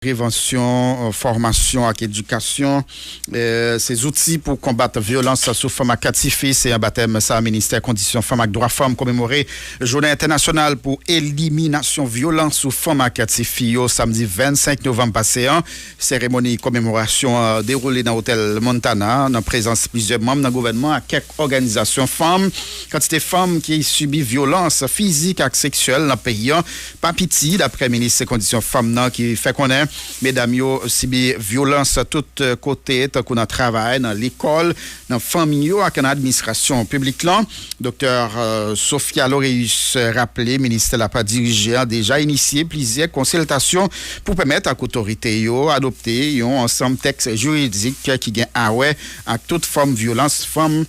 Prévention, formation et éducation, ces outils pour combattre la violence sur femmes activistes, c'est un baptême, ça, ministère conditions femmes et droits femmes commémoré Journée internationale pour élimination violence sur femmes activistes, samedi 25 novembre passé, cérémonie commémoration déroulée dans l'hôtel Montana, en présence de plusieurs membres du gouvernement et quelques organisations femmes, quantité femmes qui subissent violence physique et sexuelle dans le pays, pas pitié, d'après ministre conditions femmes qui fait connaître mesdames yo subit violence à tous côtés tant qu'on a travail dans l'école dans famille et dans l'administration publique là docteur Sophia Laureus rappelé ministère l'a pas dirigé a déjà initié plusieurs consultations pour permettre à l'autorité yo adopter un ensemble texte juridique qui gagne à toute forme de violence femme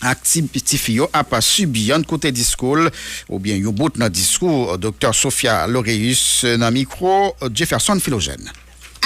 activité a pas subi un côté discours ou bien yo bout dans discours docteur Sophia Laureus dans micro Jefferson Philogène.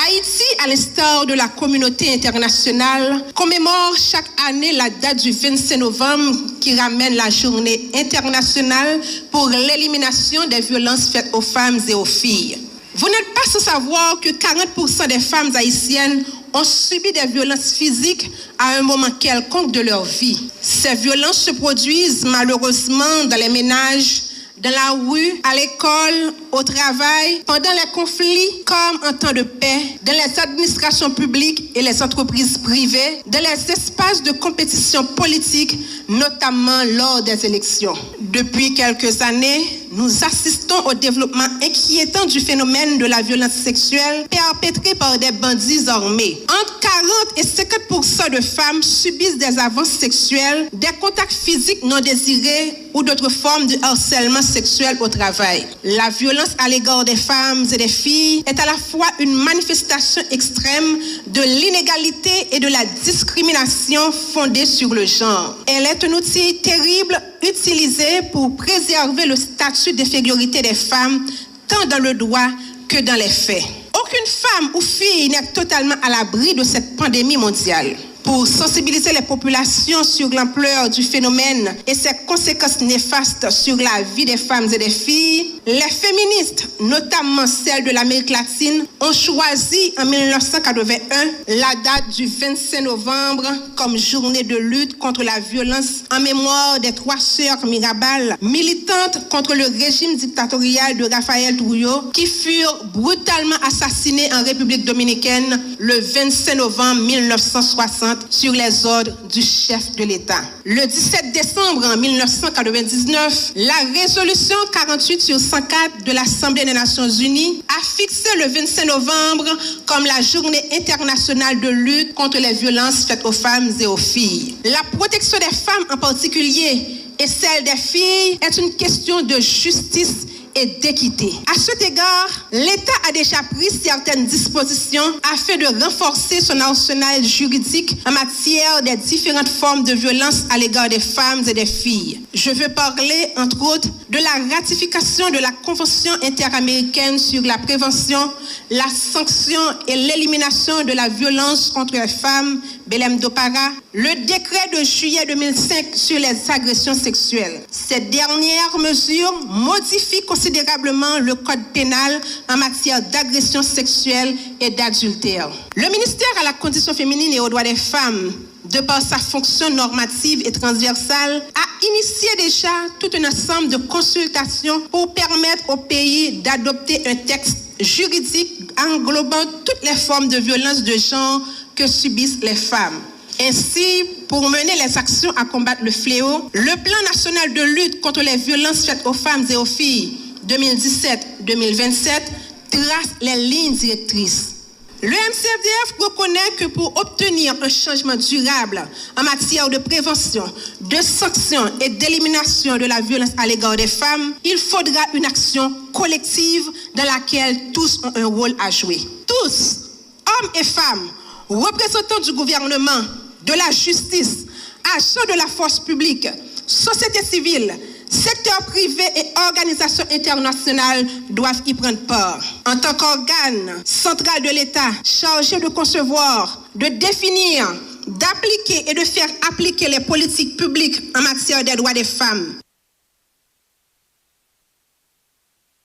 Haïti, à l'instar de la communauté internationale, commémore chaque année la date du 25 novembre qui ramène la journée internationale pour l'élimination des violences faites aux femmes et aux filles. Vous n'êtes pas sans savoir que 40% des femmes haïtiennes ont subi des violences physiques à un moment quelconque de leur vie. Ces violences se produisent malheureusement dans les ménages, dans la rue, à l'école, au travail, pendant les conflits comme en temps de paix, dans les administrations publiques et les entreprises privées, dans les espaces de compétition politique, notamment lors des élections. Depuis quelques années, nous assistons au développement inquiétant du phénomène de la violence sexuelle perpétrée par des bandits armés. Entre 40 et 50% de femmes subissent des avances sexuelles, des contacts physiques non désirés ou d'autres formes de harcèlement sexuel au travail. La violence à l'égard des femmes et des filles est à la fois une manifestation extrême de l'inégalité et de la discrimination fondée sur le genre. Elle est un outil terrible utilisé pour préserver le statut d'infériorité des femmes, tant dans le droit que dans les faits. Aucune femme ou fille n'est totalement à l'abri de cette pandémie mondiale. Pour sensibiliser les populations sur l'ampleur du phénomène et ses conséquences néfastes sur la vie des femmes et des filles, les féministes, notamment celles de l'Amérique latine, ont choisi en 1981 la date du 25 novembre comme journée de lutte contre la violence en mémoire des 3 sœurs Mirabal, militantes contre le régime dictatorial de Rafael Trujillo, qui furent brutalement assassinées en République dominicaine le 25 novembre 1960 sur les ordres du chef de l'État. Le 17 décembre 1999, la résolution 48/104 de l'Assemblée des Nations Unies a fixé le 25 novembre comme la journée internationale de lutte contre les violences faites aux femmes et aux filles. La protection des femmes en particulier et celle des filles est une question de justice et d'équité. À cet égard, l'État a déjà pris certaines dispositions afin de renforcer son arsenal juridique en matière des différentes formes de violence à l'égard des femmes et des filles. Je veux parler, entre autres, de la ratification de la Convention interaméricaine sur la prévention, la sanction et l'élimination de la violence contre les femmes, Belém do Pará, le décret de juillet 2005 sur les agressions sexuelles. Cette dernière mesure modifie considérablement le code pénal en matière d'agression sexuelle et d'adultère. Le ministère à la condition féminine et aux droits des femmes, de par sa fonction normative et transversale, a initié déjà tout un ensemble de consultations pour permettre au pays d'adopter un texte juridique englobant toutes les formes de violence de genre que subissent les femmes. Ainsi, pour mener les actions à combattre le fléau, le plan national de lutte contre les violences faites aux femmes et aux filles 2017-2027 trace les lignes directrices. Le MCFDF reconnaît que pour obtenir un changement durable en matière de prévention, de sanction et d'élimination de la violence à l'égard des femmes, il faudra une action collective dans laquelle tous ont un rôle à jouer. Tous, hommes et femmes, représentants du gouvernement, de la justice, agents de la force publique, société civile, secteur privé et organisations internationales doivent y prendre part. En tant qu'organe central de l'État chargé de concevoir, de définir, d'appliquer et de faire appliquer les politiques publiques en matière des droits des femmes,